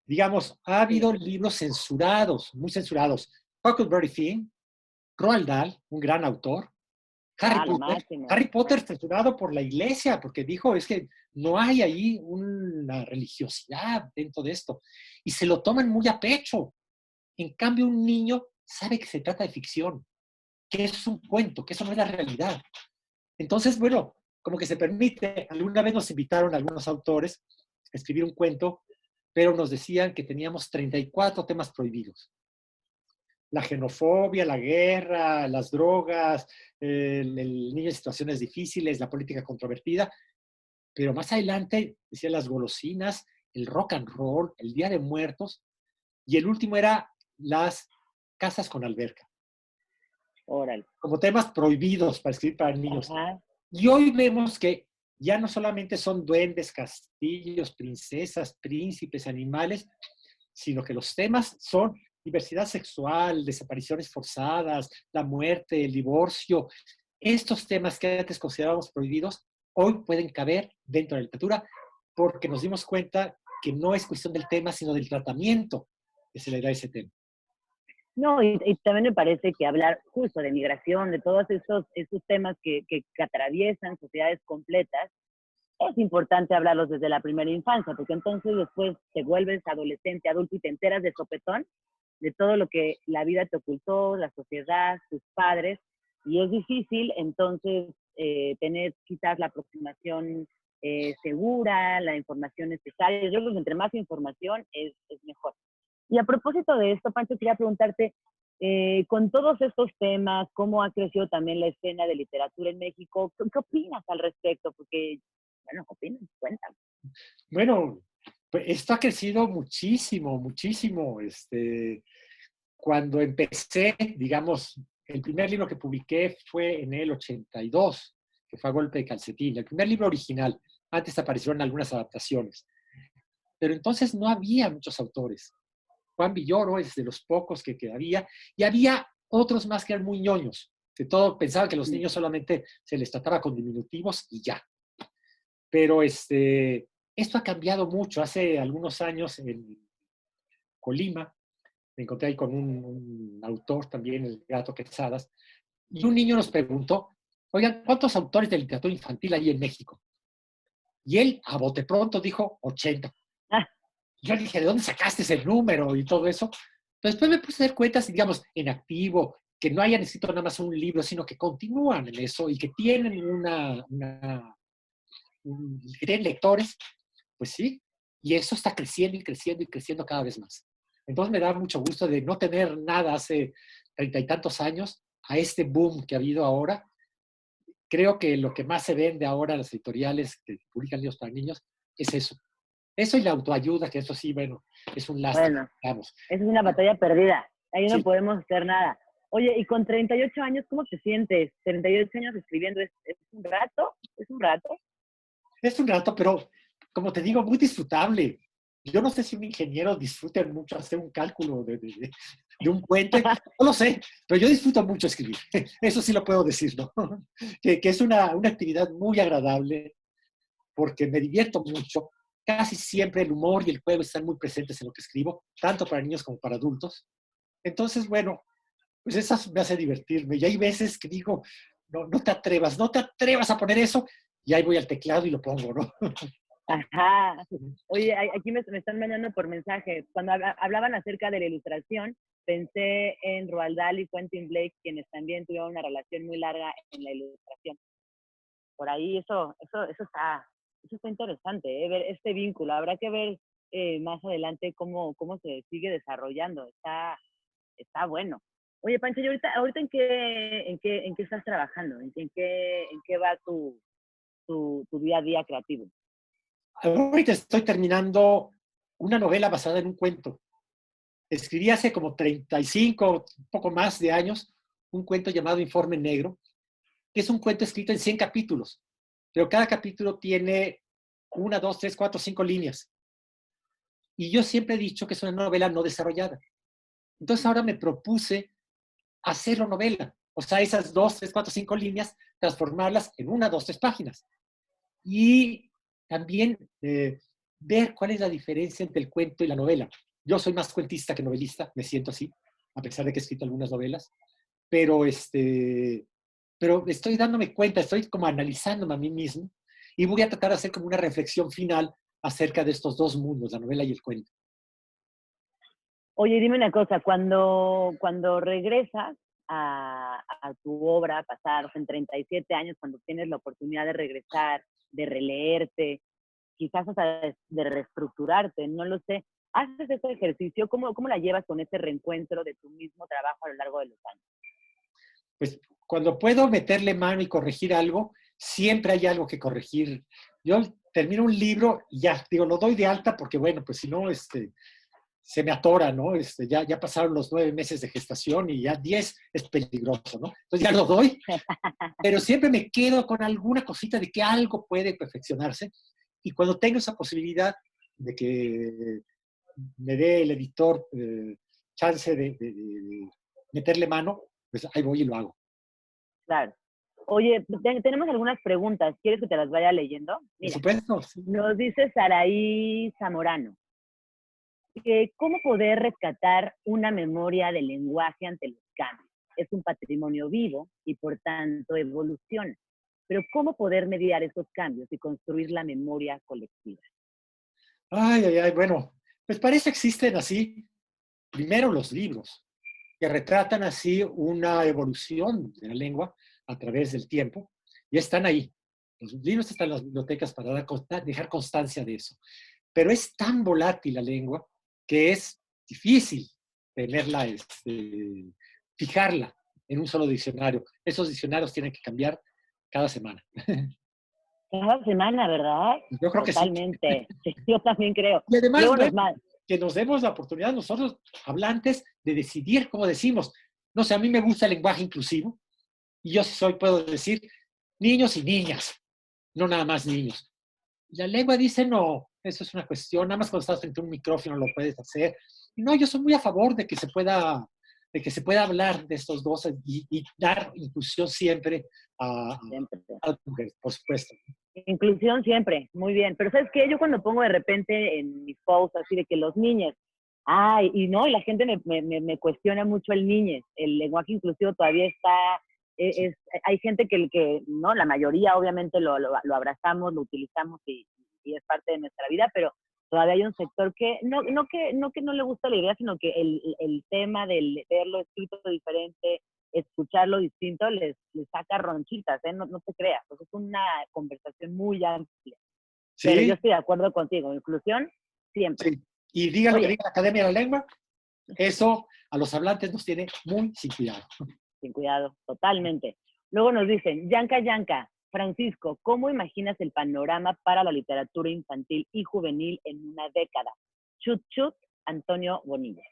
Speaker 3: Digamos, ha
Speaker 2: Sí,
Speaker 3: habido libros censurados, muy censurados. Huckleberry Finn, Roald Dahl, un gran autor, Harry
Speaker 2: lo
Speaker 3: Potter.
Speaker 2: máximo.
Speaker 3: Harry Potter censurado por la iglesia, porque dijo, es que no hay ahí una religiosidad dentro de esto. Y se lo toman muy a pecho. En cambio, un niño sabe que se trata de ficción, que es un cuento, que eso no es la realidad. Entonces, bueno, como que se permite. Alguna vez nos invitaron algunos autores a escribir un cuento, pero nos decían que teníamos 34 temas prohibidos. La xenofobia, la guerra, las drogas, el niño en situaciones difíciles, la política controvertida, pero más adelante decían las golosinas, el rock and roll, el Día de Muertos, y el último era las casas con alberca,
Speaker 2: Órale.
Speaker 3: como temas prohibidos para escribir para niños.
Speaker 2: Ajá.
Speaker 3: Y hoy vemos que ya no solamente son duendes, castillos, princesas, príncipes, animales, sino que los temas son diversidad sexual, desapariciones forzadas, la muerte, el divorcio. Estos temas que antes considerábamos prohibidos, hoy pueden caber dentro de la literatura porque nos dimos cuenta que no es cuestión del tema, sino del tratamiento que se le da a ese tema.
Speaker 2: No, y también me parece que hablar justo de migración, de todos esos temas que atraviesan sociedades completas, es importante hablarlos desde la primera infancia, porque entonces después te vuelves adolescente, adulto y te enteras de sopetón de todo lo que la vida te ocultó, la sociedad, tus padres, y es difícil entonces tener quizás la aproximación segura, la información necesaria. Yo creo que entre más información es mejor. Y a propósito de esto, Pancho, quería preguntarte, con todos estos temas, ¿cómo ha crecido también la escena de literatura en México? ¿Qué opinas al respecto? Porque, bueno, ¿qué opinas? Cuéntame.
Speaker 3: Bueno, pues esto ha crecido muchísimo, muchísimo. Cuando empecé, digamos, el primer libro que publiqué fue en el 82, que fue A Golpe de Calcetín, el primer libro original. Antes aparecieron algunas adaptaciones. Pero entonces no había muchos autores. Juan Villoro es de los pocos que había, y había otros más que eran muy ñoños. De todo pensaban que los niños solamente se les trataba con diminutivos y ya. Pero esto ha cambiado mucho. Hace algunos años en Colima me encontré ahí con un autor también, el Gato Quezadas, y un niño nos preguntó, oigan, ¿cuántos autores de literatura infantil hay en México? Y él, a bote pronto, dijo 80.
Speaker 2: Ah,
Speaker 3: Yo le dije, ¿de dónde sacaste ese número y todo eso? Pero después me puse a dar cuentas, digamos, en activo, que no hayan escrito nada más un libro, sino que continúan en eso y que tienen que tienen lectores, pues sí. Y eso está creciendo y creciendo y creciendo cada vez más. Entonces me da mucho gusto de no tener nada hace 30 y tantos años a este boom que ha habido ahora. Creo que lo que más se vende ahora en las editoriales que publican libros para niños es eso. Eso y la autoayuda, que eso sí, bueno, es un lastre,
Speaker 2: bueno,
Speaker 3: digamos.
Speaker 2: esa es una batalla perdida. Ahí no
Speaker 3: Sí,
Speaker 2: podemos hacer nada. Oye, y con 38 años, ¿cómo te sientes? 38 años escribiendo, ¿es un rato? ¿Es un rato?
Speaker 3: es un rato, pero como te digo, muy disfrutable. Yo no sé si un ingeniero disfrute mucho hacer un cálculo de un puente, no lo sé, pero yo disfruto mucho escribir. Eso sí lo puedo decir, ¿no? Que es una actividad muy agradable porque me divierto mucho. Casi siempre el humor y el juego están muy presentes en lo que escribo, tanto para niños como para adultos. Entonces, bueno, pues eso me hace divertirme. Y hay veces que digo, no, no te atrevas a poner eso, y ahí voy al teclado y lo pongo, ¿no?
Speaker 2: Ajá. Oye, aquí me están mandando por mensaje. Cuando hablaban acerca de la ilustración, pensé en Roald Dahl y Quentin Blake, quienes también tuvieron una relación muy larga en la ilustración. Por ahí eso está interesante, ¿eh? Ver este vínculo. Habrá que ver más adelante cómo se sigue desarrollando. Está bueno. Oye, Pancho, ¿y ahorita en qué estás trabajando? ¿En qué va tu día a día creativo?
Speaker 3: Ahorita estoy terminando una novela basada en un cuento. Escribí hace como 35, un poco más de años, un cuento llamado Informe Negro, que es un cuento escrito en 100 capítulos, pero cada capítulo tiene 1, 2, 3, 4, 5 líneas. Y yo siempre he dicho que es una novela no desarrollada. Entonces ahora me propuse hacerlo novela. O sea, esas 2, 3, 4, 5 líneas, transformarlas en 1, 2, 3 páginas. Y también ver cuál es la diferencia entre el cuento y la novela. Yo soy más cuentista que novelista, me siento así, a pesar de que he escrito algunas novelas, pero, pero estoy dándome cuenta, estoy como analizándome a mí mismo y voy a tratar de hacer como una reflexión final acerca de estos dos mundos, la novela y el cuento.
Speaker 2: Oye, dime una cosa, cuando regresas a tu obra, pasados en 37 años, cuando tienes la oportunidad de regresar, de releerte, quizás hasta de reestructurarte, no lo sé, ¿haces ese ejercicio? ¿Cómo la llevas con ese reencuentro de tu mismo trabajo a lo largo de los años?
Speaker 3: Pues cuando puedo meterle mano y corregir algo, siempre hay algo que corregir. Yo termino un libro y ya, digo, lo doy de alta porque, bueno, pues si no, se me atora, ¿no? Ya pasaron los 9 meses de gestación y ya 10 es peligroso, ¿no? Entonces ya lo doy, pero siempre me quedo con alguna cosita de que algo puede perfeccionarse, y cuando tengo esa posibilidad de que me dé el editor chance de meterle mano, pues ahí voy y lo hago.
Speaker 2: Claro. Oye, tenemos algunas preguntas. ¿Quieres que te las vaya leyendo?
Speaker 3: Por
Speaker 2: Mira,
Speaker 3: supuesto, sí.
Speaker 2: nos dice Saraí Zamorano que cómo poder rescatar una memoria del lenguaje ante los cambios. Es un patrimonio vivo y por tanto evoluciona. Pero ¿cómo poder mediar esos cambios y construir la memoria colectiva?
Speaker 3: Ay, ay, ay, bueno, pues para eso existen así, primero los libros, que retratan así una evolución de la lengua a través del tiempo, y están ahí. Los libros están en las bibliotecas para dejar constancia de eso. Pero es tan volátil la lengua que es difícil tenerla, fijarla en un solo diccionario. Esos diccionarios tienen que cambiar cada semana.
Speaker 2: Cada semana, ¿verdad?
Speaker 3: Yo creo que sí.
Speaker 2: Totalmente. Sí, yo también creo.
Speaker 3: Y además,
Speaker 2: Luego
Speaker 3: bueno,
Speaker 2: nos mandan.
Speaker 3: que nos demos la oportunidad nosotros, hablantes, de decidir cómo decimos. No sé, a mí me gusta el lenguaje inclusivo y yo sí puedo decir, niños y niñas, no nada más niños. La lengua dice, no, eso es una cuestión, nada más cuando estás frente a un micrófono lo puedes hacer. Y no, yo soy muy a favor de que se pueda hablar de estos dos y dar inclusión siempre
Speaker 2: Siempre.
Speaker 3: a las mujeres, por supuesto.
Speaker 2: Inclusión siempre, muy bien. Pero ¿sabes qué? Yo cuando pongo de repente en mis posts así de que los niños, ay, y no, y la gente me cuestiona mucho el niñez. El lenguaje inclusivo todavía está, hay gente que, no, la mayoría obviamente lo abrazamos, lo utilizamos y es parte de nuestra vida, pero todavía hay un sector que no le gusta la idea, sino que el tema del verlo escrito diferente, escucharlo distinto, les saca ronchitas, ¿eh? No te creas, pues es una conversación muy amplia. Pero yo
Speaker 3: Sí,
Speaker 2: estoy de acuerdo contigo, inclusión siempre.
Speaker 3: sí. Y diga lo que
Speaker 2: Oye,
Speaker 3: diga la Academia de la Lengua, eso a los hablantes nos tiene muy sin cuidado.
Speaker 2: sin cuidado, totalmente. Luego nos dicen, Yanka, Francisco, ¿cómo imaginas el panorama para la literatura infantil y juvenil en una década? Chut, chut, Antonio Bonilla.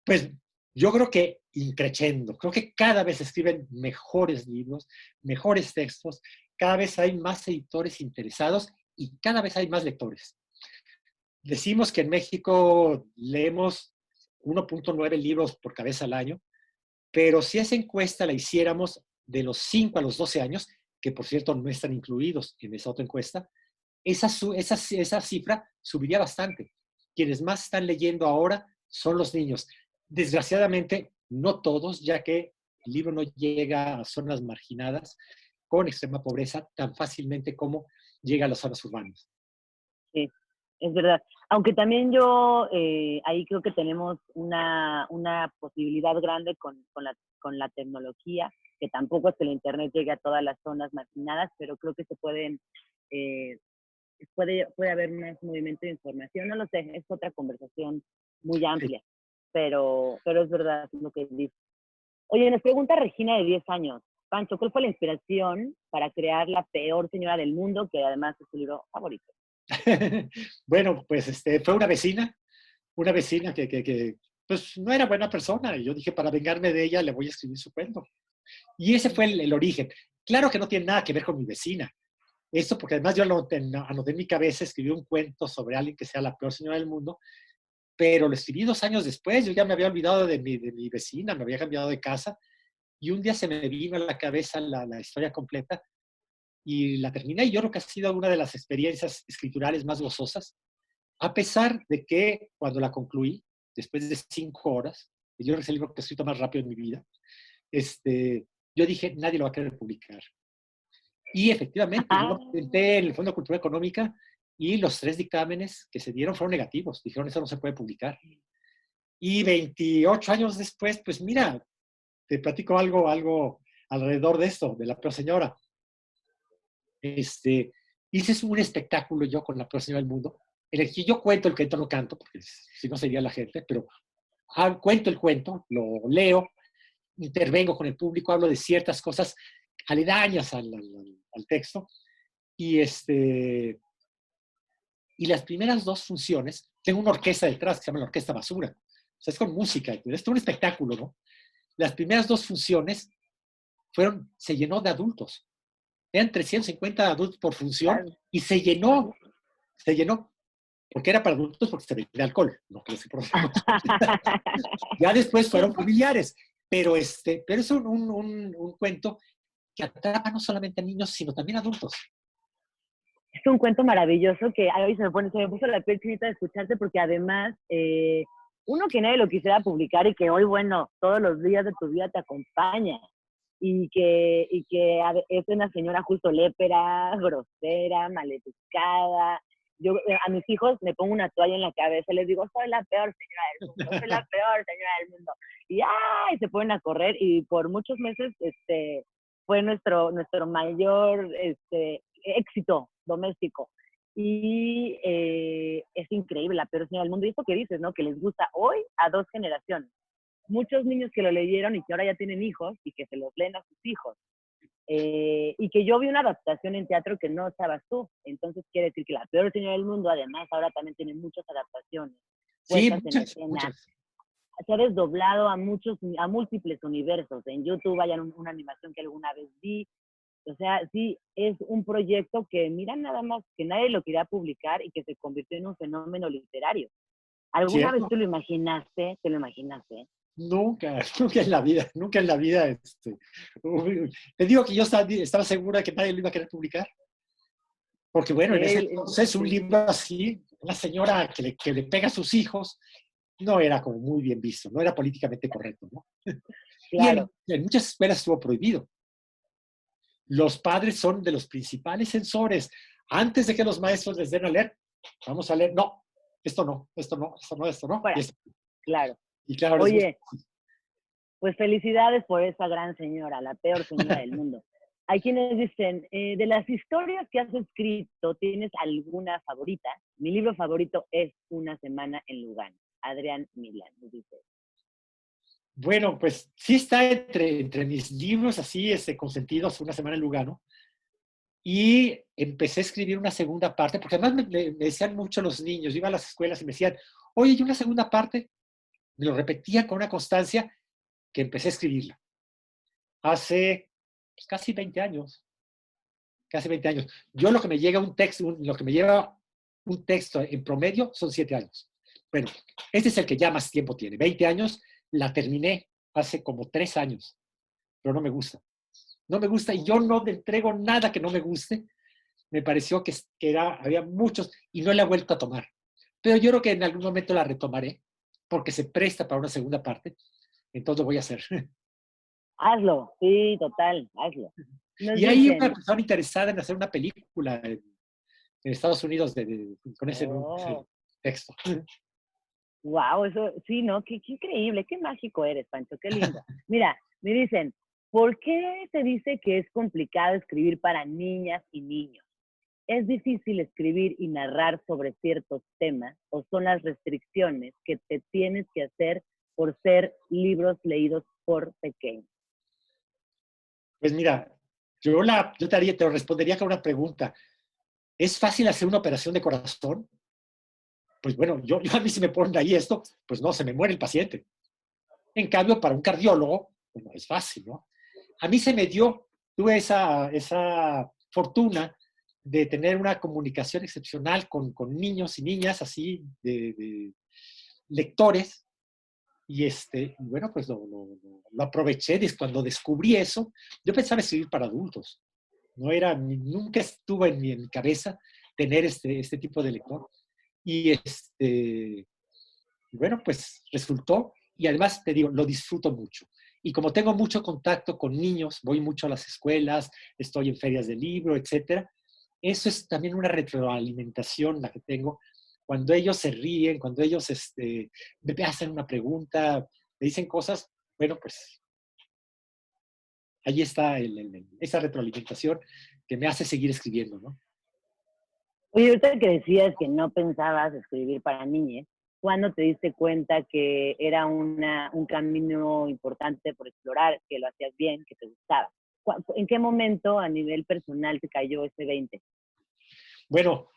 Speaker 3: Pues yo creo que increciendo, creo que cada vez se escriben mejores libros, mejores textos, cada vez hay más editores interesados y cada vez hay más lectores. Decimos que en México leemos 1.9 libros por cabeza al año, pero si esa encuesta la hiciéramos de los 5 a los 12 años, que por cierto no están incluidos en esa otra encuesta, esa cifra subiría bastante. Quienes más están leyendo ahora son los niños. Desgraciadamente, no todos, ya que el libro no llega a zonas marginadas con extrema pobreza tan fácilmente como llega a las zonas urbanas.
Speaker 2: Sí, es verdad. Aunque también yo ahí creo que tenemos una posibilidad grande con la tecnología, que tampoco es que el Internet llegue a todas las zonas marginadas, pero creo que se pueden, eh, puede haber un movimiento de información, no lo sé, es otra conversación muy
Speaker 3: Sí.
Speaker 2: amplia, pero es verdad lo que dice. Oye, nos pregunta Regina de 10 años. Pancho, ¿cuál fue la inspiración para crear La peor señora del mundo, que además es tu libro favorito?
Speaker 3: Bueno, pues fue una vecina que pues no era buena persona y yo dije, para vengarme de ella le voy a escribir su cuento. Y ese fue el origen. Claro que no tiene nada que ver con mi vecina. Esto porque además yo anoté en mi cabeza, escribí un cuento sobre alguien que sea la peor señora del mundo, pero lo escribí 2 años después, yo ya me había olvidado de mi vecina, me había cambiado de casa, y un día se me vino a la cabeza la historia completa y la terminé, y yo creo que ha sido una de las experiencias escriturales más gozosas, a pesar de que cuando la concluí, después de 5 horas, y yo creo que es el libro que he escrito más rápido en mi vida, yo dije, nadie lo va a querer publicar. Y efectivamente, yo lo presenté en el Fondo de Cultura Económica y los 3 dictámenes que se dieron fueron negativos. Dijeron, eso no se puede publicar. Y 28 años después, pues mira, te platico algo alrededor de esto, de La peor señora. Hice un espectáculo yo con La peor señora del mundo, en el que yo cuento el cuento, no canto, porque si no sería la gente, pero cuento el cuento, lo leo, intervengo con el público, hablo de ciertas cosas aledañas al texto, y y las primeras 2 funciones, tengo una orquesta detrás que se llama la Orquesta Basura. O sea, es con música, es un espectáculo, ¿no? Las primeras 2 funciones se llenó de adultos. Eran 350 adultos por función y se llenó, porque era para adultos porque se vendía alcohol, no creo que por otros. Ya después fueron familiares, pero es un cuento que atrapa no solamente a niños, sino también a adultos.
Speaker 2: Es un cuento maravilloso que hoy se me puso la piel chinita de escucharte porque además, uno que nadie lo quisiera publicar y que hoy, bueno, todos los días de tu vida te acompaña y que es una señora justo lépera, grosera, maleducada. Yo a mis hijos me pongo una toalla en la cabeza y les digo, soy la peor señora del mundo, soy la peor señora del mundo. Y ¡ay! Se ponen a correr y por muchos meses fue nuestro mayor éxito doméstico. Y es increíble, la peor señora del mundo. Y esto que dices, ¿no? Que les gusta hoy a 2 generaciones. Muchos niños que lo leyeron y que ahora ya tienen hijos y que se los leen a sus hijos. Y que yo vi una adaptación en teatro que no estabas tú. Entonces quiere decir que la peor señora del mundo, además, ahora también tiene muchas adaptaciones
Speaker 3: Sí,
Speaker 2: puestas en
Speaker 3: muchas,
Speaker 2: escena.
Speaker 3: muchas.
Speaker 2: se ha desdoblado a múltiples universos. En YouTube hay una animación que alguna vez vi. O sea, sí, es un proyecto que, mira nada más, que nadie lo quería publicar y que se convirtió en un fenómeno literario. ¿Alguna vez
Speaker 3: ¿Cierto?
Speaker 2: te lo imaginaste? ¿Te lo imaginaste?
Speaker 3: Nunca, nunca en la vida, te digo que yo estaba segura que nadie lo iba a querer publicar. Porque bueno, en ese entonces un
Speaker 2: Sí,
Speaker 3: libro así, una señora que le pega a sus hijos, no era como muy bien visto, no era políticamente correcto, ¿no? Y
Speaker 2: claro.
Speaker 3: en muchas escuelas estuvo prohibido. Los padres son de los principales censores. Antes de que los maestros les den a leer, vamos a leer, no, esto no, esto no, esto no, esto no.
Speaker 2: Fuera, claro.
Speaker 3: Y claro, les gusta.
Speaker 2: Oye, pues felicidades por esa gran señora, la peor señora del mundo. Hay quienes dicen, de las historias que has escrito, ¿tienes alguna favorita? Mi libro favorito es Una semana en Lugano. Adrián Milán nos dice.
Speaker 3: Bueno, pues sí está entre mis libros así, consentidos, Una semana en Lugano. Y empecé a escribir una segunda parte, porque además me decían mucho los niños, yo iba a las escuelas y me decían, oye, ¿y una segunda parte? Me lo repetía con una constancia que empecé a escribirla. Hace pues, casi 20 años, casi 20 años. Yo lo que me llega un texto, lo que me lleva un texto en promedio son 7 años. Bueno, este es el que ya más tiempo tiene, 20 años, la terminé hace como 3 años, pero no me gusta. No me gusta y yo no le entrego nada que no me guste. Me pareció que había muchos y no la he vuelto a tomar. Pero yo creo que en algún momento la retomaré porque se presta para una segunda parte. Entonces lo voy a hacer.
Speaker 2: Hazlo, sí, total, hazlo. Nos
Speaker 3: Y hay una
Speaker 2: dicen,
Speaker 3: persona interesada en hacer una película en Estados Unidos con ese
Speaker 2: oh,
Speaker 3: texto.
Speaker 2: wow, eso, sí, ¿no? Qué increíble, qué mágico eres, Pancho, qué lindo. Mira, me dicen, ¿por qué se dice que es complicado escribir para niñas y niños? ¿Es difícil escribir y narrar sobre ciertos temas o son las restricciones que te tienes que hacer por ser libros leídos por pequeños?
Speaker 3: Pues mira, yo te respondería con una pregunta. ¿Es fácil hacer una operación de corazón? Pues bueno, a mí si me ponen ahí esto, pues no, se me muere el paciente. En cambio, para un cardiólogo, bueno, es fácil, ¿no? A mí tuve esa fortuna de tener una comunicación excepcional con niños y niñas así, de lectores, y bueno, pues lo aproveché cuando descubrí eso. Yo pensaba escribir para adultos, nunca estuvo en mi cabeza tener este tipo de lector. Y bueno, pues resultó, y además te digo, lo disfruto mucho. Y como tengo mucho contacto con niños, voy mucho a las escuelas, estoy en ferias de libro, etcétera, eso es también una retroalimentación la que tengo. Cuando ellos se ríen, cuando ellos me hacen una pregunta, me dicen cosas, bueno, pues ahí está esa retroalimentación que me hace seguir escribiendo, ¿no?
Speaker 2: Oye, ahorita que decías que no pensabas escribir para niñas, ¿cuándo te diste cuenta que era un camino importante por explorar, que lo hacías bien, que te gustaba? ¿En qué momento a nivel personal te cayó ese 20?
Speaker 3: Bueno,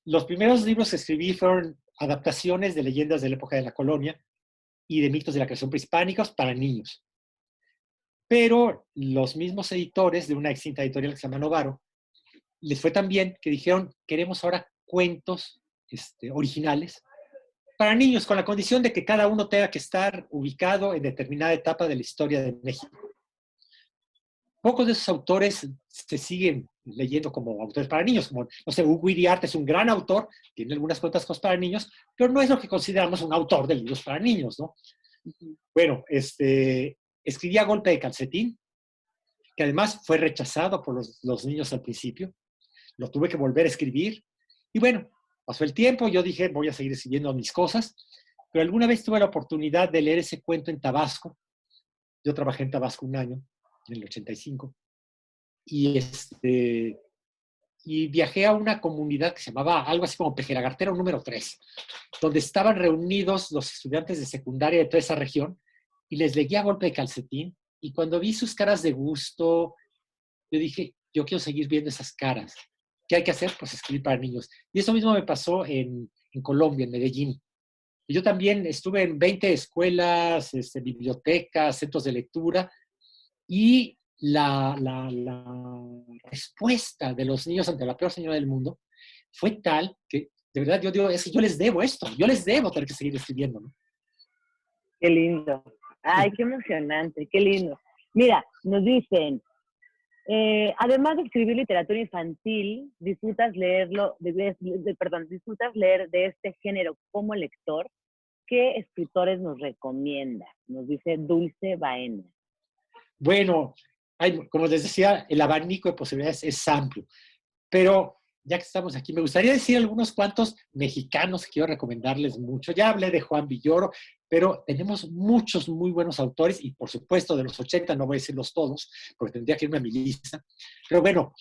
Speaker 3: los primeros libros que escribí fueron adaptaciones de leyendas de la época de la colonia y de mitos de la creación prehispánicos para niños. Pero los mismos editores de una extinta editorial que se llama Novaro, les fue tan bien que dijeron, queremos ahora cuentos originales para niños, con la condición de que cada uno tenga que estar ubicado en determinada etapa de la historia de México. Pocos de esos autores se siguen leyendo como autores para niños, como, no sé, Hugo Iriarte es un gran autor, tiene algunas cuantas cosas para niños, pero no es lo que consideramos un autor de libros para niños, ¿no? Bueno, escribí A Golpe de Calcetín, que además fue rechazado por los niños al principio, lo tuve que volver a escribir, y bueno, pasó el tiempo, yo dije, voy a seguir escribiendo mis cosas, pero alguna vez tuve la oportunidad de leer ese cuento en Tabasco, yo trabajé en Tabasco un año, en el 85, y y viajé a una comunidad que se llamaba algo así como Pejeragartero número 3, donde estaban reunidos los estudiantes de secundaria de toda esa región, y les leí A Golpe de Calcetín, y cuando vi sus caras de gusto, yo dije, yo quiero seguir viendo esas caras. ¿Qué hay que hacer? Pues escribir para niños. Y eso mismo me pasó en Colombia, en Medellín. Y yo también estuve en 20 escuelas, bibliotecas, centros de lectura, y la respuesta de los niños ante la peor señora del mundo fue tal que, de verdad, yo digo, es que yo les debo esto, yo les debo tener que seguir escribiendo, ¿no?
Speaker 2: Qué lindo. Ay, qué emocionante, qué lindo. Mira, nos dicen, además de escribir literatura infantil, disfrutas disfrutas leer de este género como lector. ¿Qué escritores nos recomienda? Nos dice Dulce Baena.
Speaker 3: Bueno, como les decía, el abanico de posibilidades es amplio, pero ya que estamos aquí, me gustaría decir algunos cuantos mexicanos que quiero recomendarles mucho. Ya hablé de Juan Villoro, pero tenemos muchos muy buenos autores y por supuesto de los 80 no voy a decirlos todos, porque tendría que irme a mi lista. Pero bueno,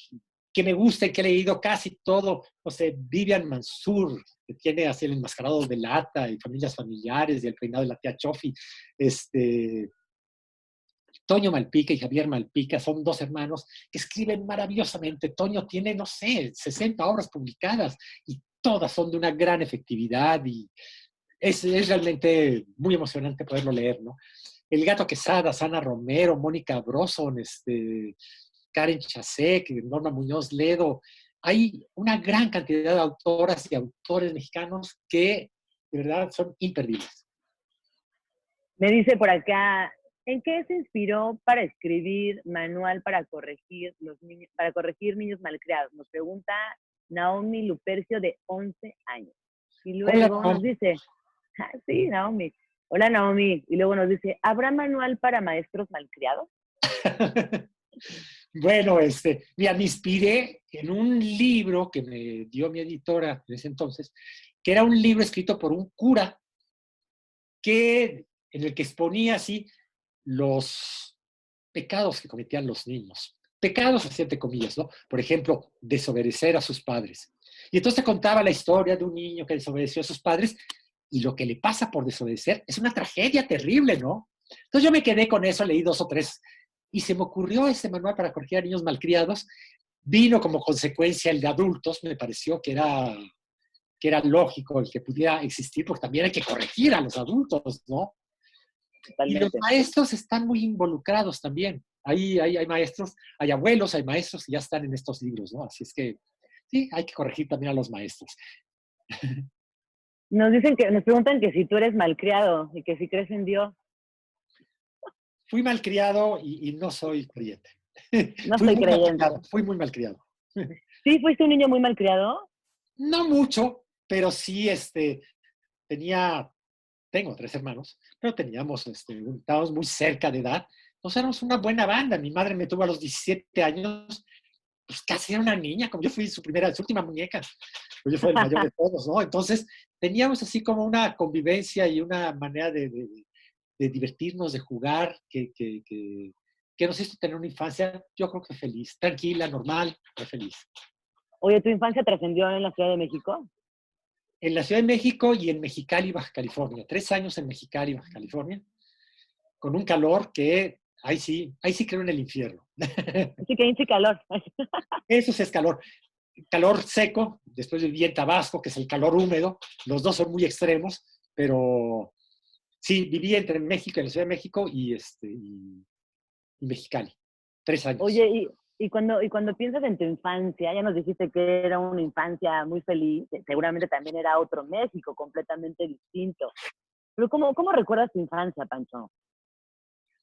Speaker 3: que me gusta y que he leído casi todo, no sé, Vivian Mansur, que tiene así El enmascarado de Lata y Familias Familiares y El peinado de la tía Chofi, Toño Malpica y Javier Malpica son dos hermanos que escriben maravillosamente. Toño tiene, no sé, 60 obras publicadas y todas son de una gran efectividad y es realmente muy emocionante poderlo leer, ¿no? El Gato Quesada, Sana Romero, Mónica Broson, Karen Chasek, Norma Muñoz Ledo. Hay una gran cantidad de autoras y autores mexicanos que de verdad son imperdibles.
Speaker 2: Me dice por acá, ¿en qué se inspiró para escribir Manual para corregir niños malcriados? Nos pregunta Naomi Lupercio, de 11 años. Y
Speaker 3: Hola,
Speaker 2: luego nos dice, sí, Naomi. Hola, Naomi. Y luego nos dice, ¿habrá manual para maestros malcriados?
Speaker 3: Bueno, mira, me inspiré en un libro que me dio mi editora en ese entonces, que era un libro escrito por un cura en el que exponía así los pecados que cometían los niños. Pecados, así entre comillas, ¿no? Por ejemplo, desobedecer a sus padres. Y entonces contaba la historia de un niño que desobedeció a sus padres y lo que le pasa por desobedecer es una tragedia terrible, ¿no? Entonces yo me quedé con eso, leí 2 o 3 y se me ocurrió ese manual para corregir a niños malcriados. Vino como consecuencia el de adultos, me pareció que era lógico el que pudiera existir, porque también hay que corregir a los adultos, ¿no? Y los
Speaker 2: Totalmente.
Speaker 3: maestros están muy involucrados también. Hay maestros, hay abuelos, hay maestros que ya están en estos libros, ¿no? Así es que sí, hay que corregir también a los maestros.
Speaker 2: Nos preguntan que si tú eres malcriado y que si crees en Dios.
Speaker 3: Fui malcriado y no soy creyente.
Speaker 2: No
Speaker 3: Fui
Speaker 2: soy
Speaker 3: muy
Speaker 2: creyente.
Speaker 3: malcriado, fui muy malcriado.
Speaker 2: ¿Sí fuiste un niño muy malcriado?
Speaker 3: No mucho, pero sí, tengo 3 hermanos, pero estábamos muy cerca de edad. Entonces éramos una buena banda. Mi madre me tuvo a los 17 años, pues casi era una niña, como yo fui su última muñeca, pues yo fui el mayor de todos, ¿no? Entonces teníamos así como una convivencia y una manera de divertirnos, de jugar, que nos hizo tener una infancia, yo creo que feliz, tranquila, normal, pero feliz.
Speaker 2: Oye, ¿tu infancia trascendió en la Ciudad de México?
Speaker 3: En la Ciudad de México y en Mexicali, Baja California. 3 años en Mexicali, Baja California, con un calor que ahí sí creo en el infierno.
Speaker 2: Sí, que hinche calor.
Speaker 3: Eso sí es calor. Calor seco, después viví en Tabasco, que es el calor húmedo. Los dos son muy extremos, pero sí, viví entre México, en la Ciudad de México y Mexicali. 3 años.
Speaker 2: Oye, y cuando piensas en tu infancia, ya nos dijiste que era una infancia muy feliz, seguramente también era otro México completamente distinto. Pero ¿cómo recuerdas tu infancia, Pancho?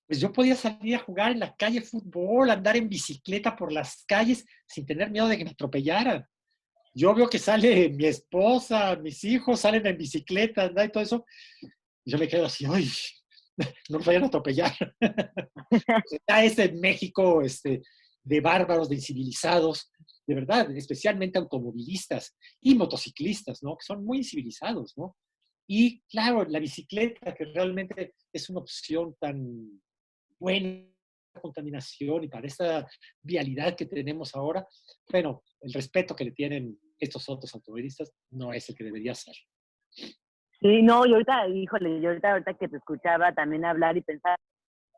Speaker 3: Pues yo podía salir a jugar en la calle fútbol, andar en bicicleta por las calles sin tener miedo de que me atropellaran. Yo veo que sale mi esposa, mis hijos salen en bicicleta, ¿no? Y todo eso. Y yo me quedo así, ¡ay! No me vayan a atropellar. Está México de bárbaros, de incivilizados, de verdad, especialmente automovilistas y motociclistas, ¿no? Que son muy incivilizados, ¿no? Y claro, la bicicleta, que realmente es una opción tan buena contaminación y para esta vialidad que tenemos ahora, bueno, el respeto que le tienen estos otros automovilistas no es el que debería ser.
Speaker 2: Sí, no, y ahorita, híjole, ahorita que te escuchaba también hablar y pensar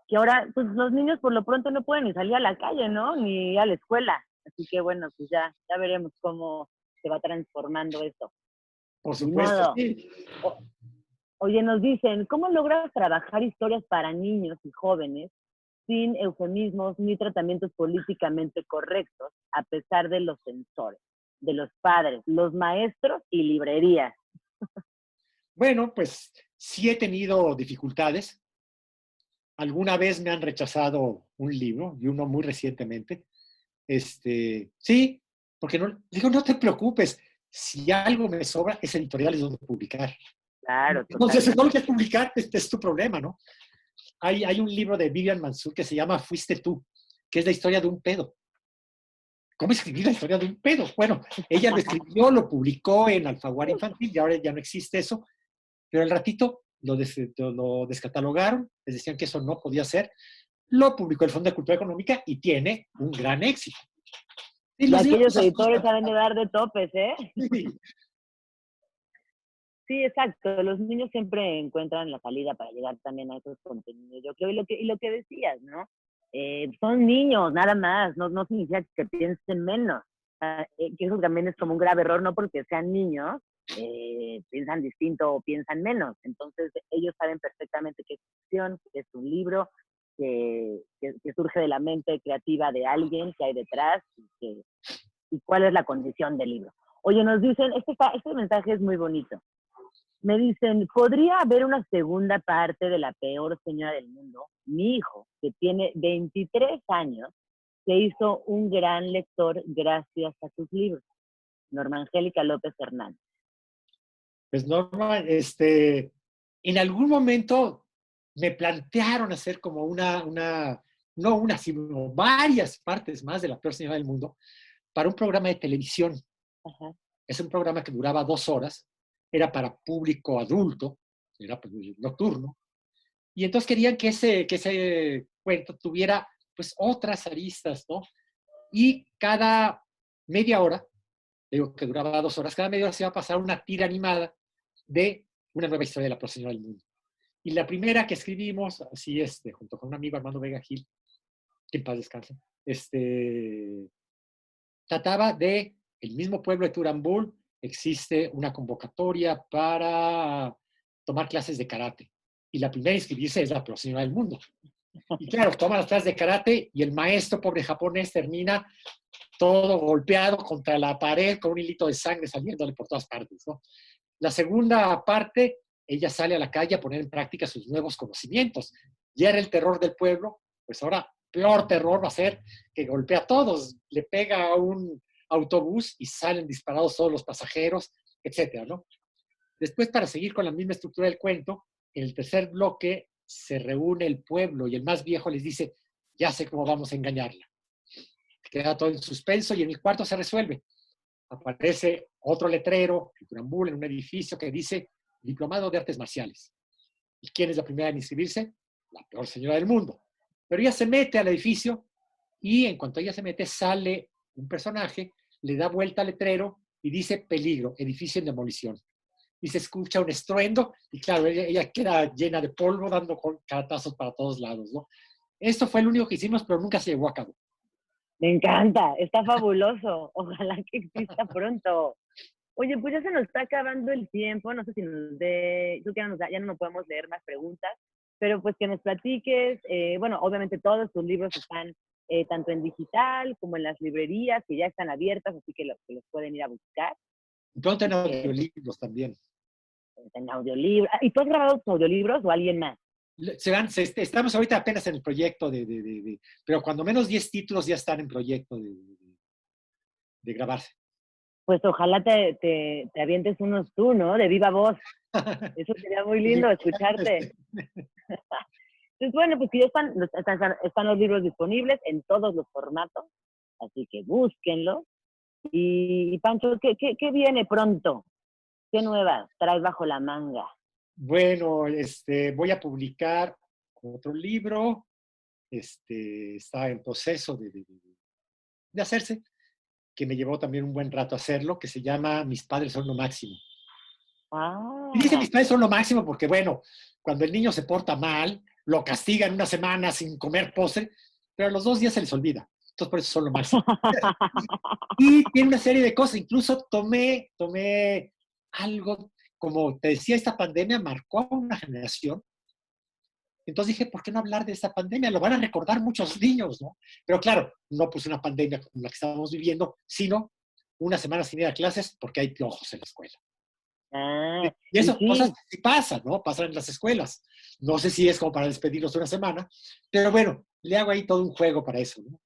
Speaker 2: que ahora, pues los niños por lo pronto no pueden ni salir a la calle, ¿no? Ni a la escuela. Así que bueno, pues ya veremos cómo se va transformando esto.
Speaker 3: Por
Speaker 2: Ni
Speaker 3: supuesto,
Speaker 2: modo.
Speaker 3: sí.
Speaker 2: Oye, nos dicen, ¿cómo logras trabajar historias para niños y jóvenes sin eufemismos ni tratamientos políticamente correctos, a pesar de los censores, de los padres, los maestros y librerías?
Speaker 3: Bueno, pues sí he tenido dificultades. Alguna vez me han rechazado un libro, y uno muy recientemente. Sí, porque no, digo, no te preocupes, si algo me sobra, es editoriales donde publicar.
Speaker 2: Claro,
Speaker 3: Entonces, si no lo
Speaker 2: totalmente.
Speaker 3: quieres publicar, este es tu problema, ¿no? Hay un libro de Vivian Mansur que se llama Fuiste tú, que es la historia de un pedo. ¿Cómo escribir la historia de un pedo? Bueno, ella lo escribió, lo publicó en Alfaguara Infantil, y ahora ya no existe eso, pero al ratito lo descatalogaron, les decían que eso no podía ser, lo publicó el Fondo de Cultura Económica y tiene un gran éxito. Y
Speaker 2: Y
Speaker 3: los niños
Speaker 2: aquellos
Speaker 3: se
Speaker 2: editores
Speaker 3: asustan.
Speaker 2: saben de dar de topes, ¿eh?
Speaker 3: Sí.
Speaker 2: Sí, exacto. Los niños siempre encuentran la salida para llegar también a esos contenidos. Yo creo, y lo que decías, ¿no? Son niños, nada más. No significa que piensen menos. Que eso también es como un grave error, no porque sean niños, piensan distinto o piensan menos. Entonces, ellos saben perfectamente qué es ficción, qué es un libro, que surge de la mente creativa de alguien que hay detrás y cuál es la condición del libro. Oye, nos dicen, este mensaje es muy bonito. Me dicen, ¿podría haber una segunda parte de La peor señora del mundo? Mi hijo, que tiene 23 años, se hizo un gran lector gracias a sus libros. Norma Angélica López Hernández.
Speaker 3: Pues Norma, en algún momento me plantearon hacer como no una, sino varias partes más de La peor señora del mundo para un programa de televisión.
Speaker 2: Ajá.
Speaker 3: Es un programa que duraba 2 horas, era para público adulto, era nocturno, y entonces querían que ese cuento tuviera pues otras aristas, ¿no? Y cada media hora, digo que duraba 2 horas, cada media hora se iba a pasar una tira animada de una nueva historia de La peor señora del mundo. Y la primera que escribimos, así, junto con un amigo, Armando Vega Gil, que en paz descanse, trataba de el mismo pueblo de Turambul, existe una convocatoria para tomar clases de karate. Y la primera a inscribirse es La peor señora del mundo. Y claro, toma las clases de karate y el maestro, pobre japonés, termina todo golpeado contra la pared con un hilito de sangre saliéndole por todas partes, ¿no? La segunda parte, ella sale a la calle a poner en práctica sus nuevos conocimientos. Ya era el terror del pueblo, pues ahora peor terror va a ser que golpea a todos, le pega a un autobús y salen disparados todos los pasajeros, etcétera, ¿no? Después, para seguir con la misma estructura del cuento, en el tercer bloque se reúne el pueblo y el más viejo les dice, ya sé cómo vamos a engañarla. Queda todo en suspenso y en el cuarto se resuelve. Aparece otro letrero, el Turambul, en un edificio que dice Diplomado de Artes Marciales. ¿Y quién es la primera en inscribirse? La peor señora del mundo. Pero ella se mete al edificio y en cuanto ella se mete, sale un personaje, le da vuelta al letrero y dice peligro, edificio en demolición. Y se escucha un estruendo y claro, ella queda llena de polvo dando caratazos para todos lados, ¿no? Esto fue lo único que hicimos, pero nunca se llevó a cabo.
Speaker 2: Me encanta, está fabuloso. Ojalá que exista pronto. Oye, pues ya se nos está acabando el tiempo. No sé si nos dé, creo que ya no nos podemos leer más preguntas, pero pues que nos platiques. Bueno, obviamente todos tus libros están tanto en digital como en las librerías, que ya están abiertas, así que los pueden ir a buscar.
Speaker 3: Pronto en
Speaker 2: Que
Speaker 3: audiolibros también.
Speaker 2: en audiolibros. ¿Y tú has grabado tus audiolibros o alguien más?
Speaker 3: Estamos ahorita apenas en el proyecto pero cuando menos 10 títulos ya están en proyecto de grabarse.
Speaker 2: Pues ojalá te avientes unos tú, ¿no? De viva voz. Eso sería muy lindo escucharte. Entonces, bueno, pues que ya están los libros disponibles en todos los formatos, así que búsquenlos. Y Pancho, ¿qué viene pronto? ¿Qué nuevas traes bajo la manga?
Speaker 3: Bueno, voy a publicar otro libro, está en proceso de hacerse, que me llevó también un buen rato hacerlo, que se llama Mis padres son lo máximo. Y dice
Speaker 2: Ah,
Speaker 3: mis padres son lo máximo porque, bueno, cuando el niño se porta mal, lo castigan una semana sin comer postre, pero a los 2 días se les olvida. Entonces, por eso son lo máximo. Y tiene una serie de cosas. Incluso tomé algo como te decía, esta pandemia marcó a una generación. Entonces dije, ¿por qué no hablar de esta pandemia? Lo van a recordar muchos niños, ¿no? Pero claro, no pues una pandemia como la que estábamos viviendo, sino una semana sin ir a clases porque hay piojos en la escuela.
Speaker 2: Ah,
Speaker 3: Y
Speaker 2: y
Speaker 3: eso, cosas
Speaker 2: sí,
Speaker 3: que sí pasan, ¿no? Pasan en las escuelas. No sé si es como para despedirlos una semana, pero bueno, le hago ahí todo un juego para eso, ¿no?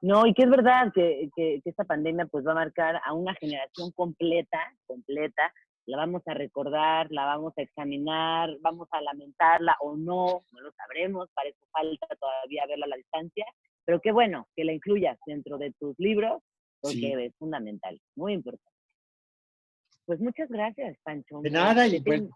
Speaker 2: no, y que es verdad que esta pandemia pues va a marcar a una generación completa, completa, la vamos a recordar, la vamos a examinar, vamos a lamentarla o no, no lo sabremos, para eso falta todavía verla a la distancia, pero qué bueno que la incluyas dentro de tus libros, porque
Speaker 3: Sí.
Speaker 2: es fundamental, muy importante. Pues muchas gracias, Pancho.
Speaker 3: De nada, y bueno,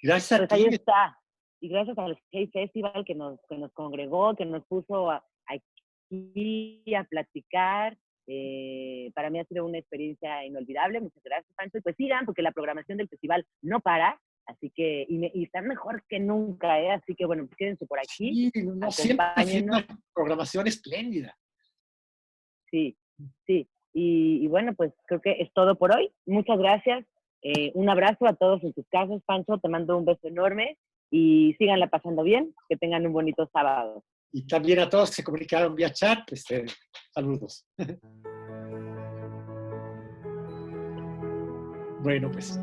Speaker 3: gracias a
Speaker 2: Pues ahí
Speaker 3: ti.
Speaker 2: está. Y gracias al Hey Festival que nos congregó, que nos puso aquí a platicar. Para mí ha sido una experiencia inolvidable. Muchas gracias, Pancho. Y pues sigan, porque la programación del festival no para. Así que, y está mejor que nunca, ¿eh? Así que bueno, pues quédense por aquí,
Speaker 3: Sí, no, siempre ha sido
Speaker 2: acompáñennos.
Speaker 3: una programación espléndida.
Speaker 2: Sí, sí. Y bueno, pues creo que es todo por hoy. Muchas gracias. Un abrazo a todos en sus casas, Pancho. Te mando un beso enorme y síganla pasando bien. Que tengan un bonito sábado.
Speaker 3: Y también a todos que se comunicaron vía chat, saludos. Bueno, pues.